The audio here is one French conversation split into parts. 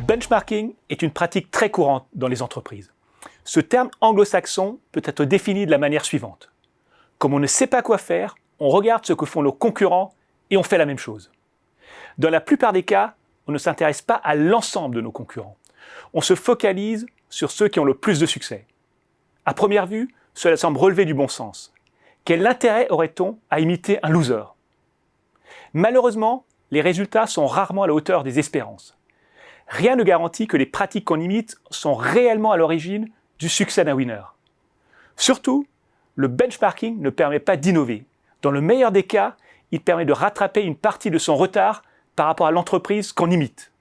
benchmarking est une pratique très courante dans les entreprises. Ce terme anglo-saxon peut être défini de la manière suivante. Comme on ne sait pas quoi faire, on regarde ce que font nos concurrents et on fait la même chose. Dans la plupart des cas, on ne s'intéresse pas à l'ensemble de nos concurrents. On se focalise sur ceux qui ont le plus de succès. À première vue, cela semble relever du bon sens. Quel intérêt aurait-on à imiter un loser ? Malheureusement, les résultats sont rarement à la hauteur des espérances. Rien ne garantit que les pratiques qu'on imite sont réellement à l'origine du succès d'un winner. Surtout, le benchmarking ne permet pas d'innover. Dans le meilleur des cas, il permet de rattraper une partie de son retard par rapport à l'entreprise qu'on imite.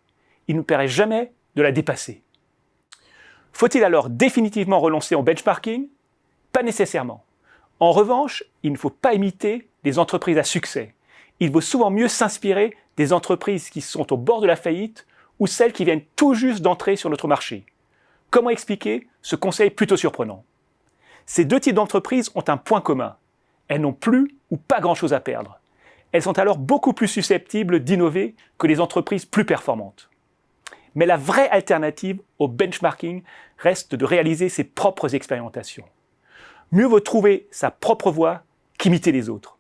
Il ne permet jamais de la dépasser. Faut-il alors définitivement renoncer au benchmarking ? Pas nécessairement. En revanche, il ne faut pas imiter des entreprises à succès. Il vaut souvent mieux s'inspirer des entreprises qui sont au bord de la faillite ou celles qui viennent tout juste d'entrer sur notre marché. Comment expliquer ce conseil plutôt surprenant ? Ces deux types d'entreprises ont un point commun. Elles n'ont plus ou pas grand-chose à perdre. Elles sont alors beaucoup plus susceptibles d'innover que les entreprises plus performantes. Mais la vraie alternative au benchmarking reste de réaliser ses propres expérimentations. Mieux vaut trouver sa propre voie qu'imiter les autres.